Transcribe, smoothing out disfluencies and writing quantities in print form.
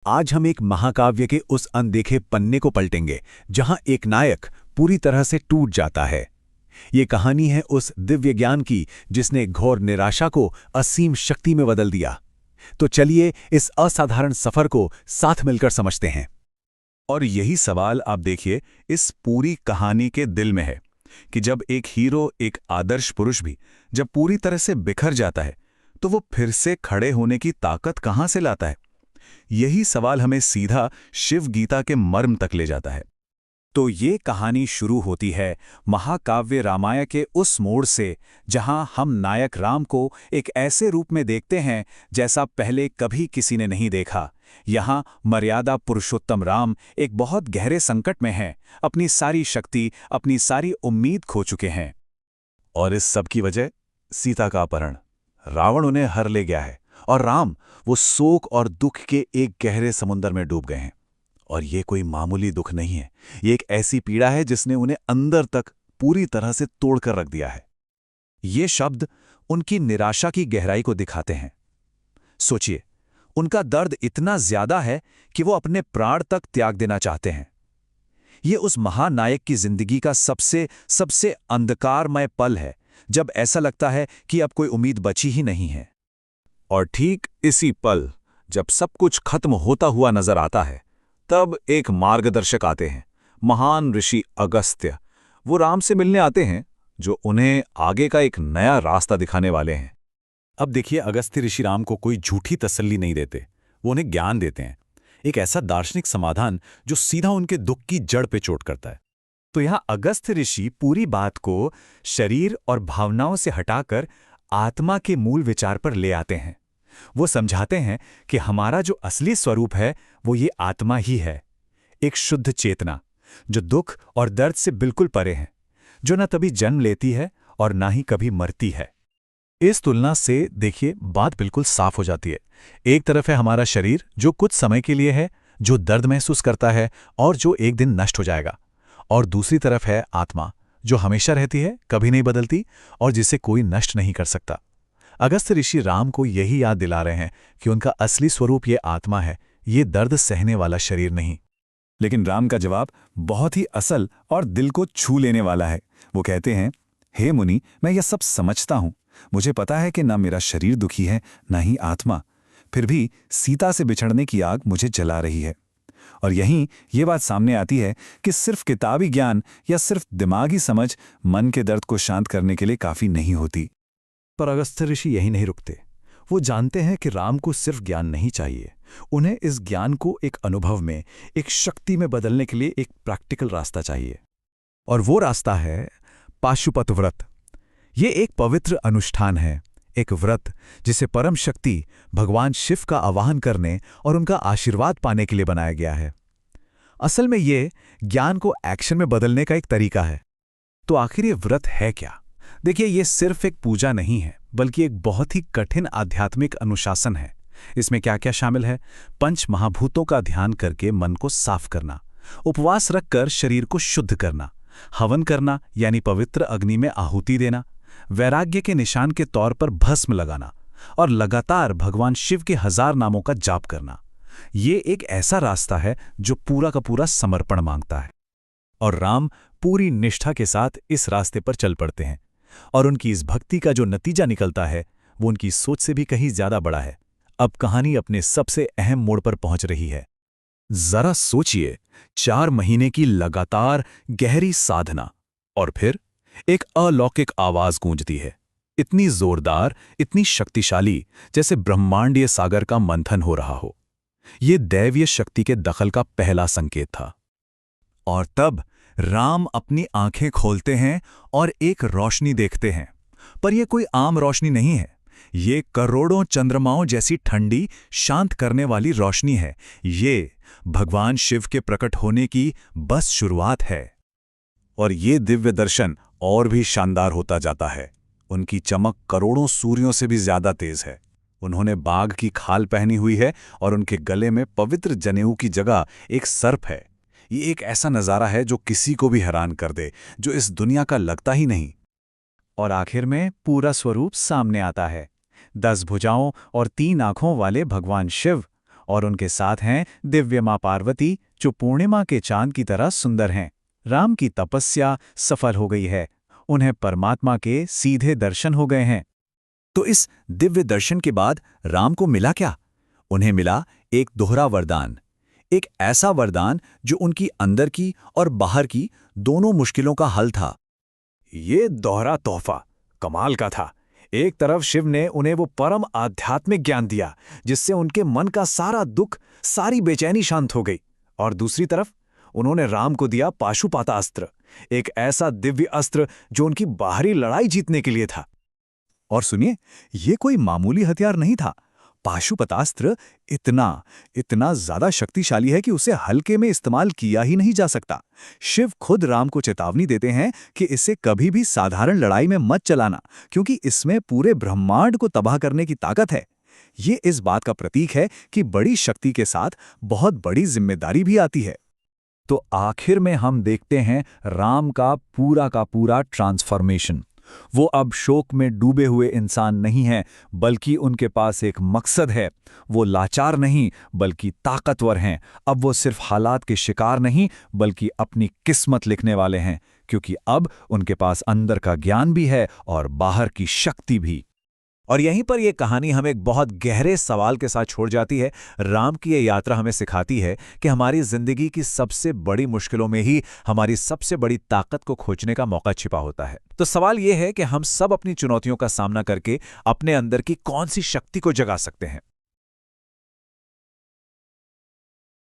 आज हम एक महाकाव्य के उस अनदेखे पन्ने को पलटेंगे जहां एक नायक पूरी तरह से टूट जाता है। ये कहानी है उस दिव्य ज्ञान की जिसने घोर निराशा को असीम शक्ति में बदल दिया। तो चलिए इस असाधारण सफर को साथ मिलकर समझते हैं। और यही सवाल आप देखिए इस पूरी कहानी के दिल में है कि जब एक हीरो, एक आदर्श पुरुष भी जब पूरी तरह से बिखर जाता है तो वो फिर से खड़े होने की ताकत कहां से लाता है। यही सवाल हमें सीधा शिव गीता के मर्म तक ले जाता है। तो ये कहानी शुरू होती है महाकाव्य रामायण के उस मोड़ से जहां हम नायक राम को एक ऐसे रूप में देखते हैं जैसा पहले कभी किसी ने नहीं देखा। यहाँ मर्यादा पुरुषोत्तम राम एक बहुत गहरे संकट में हैं, अपनी सारी शक्ति, अपनी सारी उम्मीद खो चुके हैं। और इस सब की वजह सीता का अपहरण। रावण उन्हें हर ले गया है और राम वो शोक और दुख के एक गहरे समुद्र में डूब गए हैं। और ये कोई मामूली दुख नहीं है, ये एक ऐसी पीड़ा है जिसने उन्हें अंदर तक पूरी तरह से तोड़कर रख दिया है। ये शब्द उनकी निराशा की गहराई को दिखाते हैं। सोचिए, उनका दर्द इतना ज्यादा है कि वो अपने प्राण तक त्याग देना चाहते हैं। ये उस महानायक की जिंदगी का सबसे सबसे अंधकारमय पल है, जब ऐसा लगता है कि अब कोई उम्मीद बची ही नहीं है। और ठीक इसी पल जब सब कुछ खत्म होता हुआ नजर आता है, तब एक मार्गदर्शक आते हैं, महान ऋषि अगस्त्य। वो राम से मिलने आते हैं, जो उन्हें आगे का एक नया रास्ता दिखाने वाले हैं। अब देखिए, अगस्त्य ऋषि राम को कोई झूठी तसल्ली नहीं देते, वो उन्हें ज्ञान देते हैं, एक ऐसा दार्शनिक समाधान जो सीधा उनके दुख की जड़ पे चोट करता है। तो यहाँ अगस्त्य ऋषि पूरी बात को शरीर और भावनाओं से हटाकर आत्मा के मूल विचार पर ले आते हैं। वो समझाते हैं कि हमारा जो असली स्वरूप है वो ये आत्मा ही है, एक शुद्ध चेतना जो दुख और दर्द से बिल्कुल परे है, जो न कभी जन्म लेती है और ना ही कभी मरती है। इस तुलना से देखिए, बात बिल्कुल साफ हो जाती है। एक तरफ है हमारा शरीर जो कुछ समय के लिए है, जो दर्द महसूस करता है और जो एक दिन नष्ट हो जाएगा, और दूसरी तरफ है आत्मा जो हमेशा रहती है, कभी नहीं बदलती और जिसे कोई नष्ट नहीं कर सकता। अगस्त्य ऋषि राम को यही याद दिला रहे हैं कि उनका असली स्वरूप ये आत्मा है, ये दर्द सहने वाला शरीर नहीं। लेकिन राम का जवाब बहुत ही असल और दिल को छू लेने वाला है। वो कहते हैं, हे मुनि, मैं यह सब समझता हूं, मुझे पता है कि ना मेरा शरीर दुखी है, ना ही आत्मा, फिर भी सीता से बिछड़ने की आग मुझे जला रही है। और यहीं ये बात सामने आती है कि सिर्फ किताबी ज्ञान या सिर्फ दिमागी समझ मन के दर्द को शांत करने के लिए काफी नहीं होती। पर अगस्त्य ऋषि यही नहीं रुकते। वो जानते हैं कि राम को सिर्फ ज्ञान नहीं चाहिए, उन्हें इस ज्ञान को एक अनुभव में, एक शक्ति में बदलने के लिए एक प्रैक्टिकल रास्ता चाहिए। और वो रास्ता है पाशुपत व्रत। ये एक पवित्र अनुष्ठान है, एक व्रत जिसे परम शक्ति भगवान शिव का आवाहन करने और उनका आशीर्वाद पाने के लिए बनाया गया है। असल में ये ज्ञान को एक्शन में बदलने का एक तरीका है। तो आखिर ये व्रत है क्या? देखिए, ये सिर्फ एक पूजा नहीं है, बल्कि एक बहुत ही कठिन आध्यात्मिक अनुशासन है। इसमें क्या क्या शामिल है? पंच महाभूतों का ध्यान करके मन को साफ करना, उपवास रखकर शरीर को शुद्ध करना, हवन करना यानी पवित्र अग्नि में आहुति देना, वैराग्य के निशान के तौर पर भस्म लगाना और लगातार भगवान शिव के 1000 नामों का जाप करना। ये एक ऐसा रास्ता है जो पूरा का पूरा समर्पण मांगता है। और राम पूरी निष्ठा के साथ इस रास्ते पर चल पड़ते हैं, और उनकी इस भक्ति का जो नतीजा निकलता है वो उनकी सोच से भी कहीं ज्यादा बड़ा है। अब कहानी अपने सबसे अहम मोड़ पर पहुंच रही है। जरा सोचिए, 4 महीने की लगातार गहरी साधना, और फिर एक अलौकिक आवाज गूंजती है, इतनी जोरदार, इतनी शक्तिशाली, जैसे ब्रह्मांडीय सागर का मंथन हो रहा हो। ये दैवीय शक्ति के दखल का पहला संकेत था। और तब राम अपनी आंखें खोलते हैं और एक रोशनी देखते हैं। पर यह कोई आम रोशनी नहीं है, ये करोड़ों चंद्रमाओं जैसी ठंडी, शांत करने वाली रोशनी है। ये भगवान शिव के प्रकट होने की बस शुरुआत है। और ये दिव्य दर्शन और भी शानदार होता जाता है। उनकी चमक करोड़ों सूर्यों से भी ज्यादा तेज है। उन्होंने बाघ की खाल पहनी हुई है और उनके गले में पवित्र जनेऊ की जगह एक सर्प है। ये एक ऐसा नज़ारा है जो किसी को भी हैरान कर दे, जो इस दुनिया का लगता ही नहीं। और आखिर में पूरा स्वरूप सामने आता है, 10 भुजाओं और 3 आंखों वाले भगवान शिव, और उनके साथ हैं दिव्य माँ पार्वती, जो पूर्णिमा के चांद की तरह सुंदर हैं। राम की तपस्या सफल हो गई है, उन्हें परमात्मा के सीधे दर्शन हो गए हैं। तो इस दिव्य दर्शन के बाद राम को मिला क्या? उन्हें मिला एक दोहरा वरदान, एक ऐसा वरदान जो उनकी अंदर की और बाहर की दोनों मुश्किलों का हल था। ये दोहरा तोहफा कमाल का था। एक तरफ शिव ने उन्हें वो परम आध्यात्मिक ज्ञान दिया जिससे उनके मन का सारा दुख, सारी बेचैनी शांत हो गई, और दूसरी तरफ उन्होंने राम को दिया पाशुपाता अस्त्र, एक ऐसा दिव्य अस्त्र जो उनकी बाहरी लड़ाई जीतने के लिए था। और सुनिए, ये कोई मामूली हथियार नहीं था। पाशुपतास्त्र इतना ज्यादा शक्तिशाली है कि उसे हल्के में इस्तेमाल किया ही नहीं जा सकता। शिव खुद राम को चेतावनी देते हैं कि इसे कभी भी साधारण लड़ाई में मत चलाना, क्योंकि इसमें पूरे ब्रह्मांड को तबाह करने की ताकत है। ये इस बात का प्रतीक है कि बड़ी शक्ति के साथ बहुत बड़ी जिम्मेदारी भी आती है। तो आखिर में हम देखते हैं राम का पूरा ट्रांसफॉर्मेशन। वो अब शोक में डूबे हुए इंसान नहीं हैं, बल्कि उनके पास एक मकसद है। वो लाचार नहीं बल्कि ताकतवर हैं। अब वो सिर्फ हालात के शिकार नहीं बल्कि अपनी किस्मत लिखने वाले हैं, क्योंकि अब उनके पास अंदर का ज्ञान भी है और बाहर की शक्ति भी। और यहीं पर यह कहानी हमें एक बहुत गहरे सवाल के साथ छोड़ जाती है। राम की ये यात्रा हमें सिखाती है कि हमारी जिंदगी की सबसे बड़ी मुश्किलों में ही हमारी सबसे बड़ी ताकत को खोजने का मौका छिपा होता है। तो सवाल यह है कि हम सब अपनी चुनौतियों का सामना करके अपने अंदर की कौन सी शक्ति को जगा सकते हैं।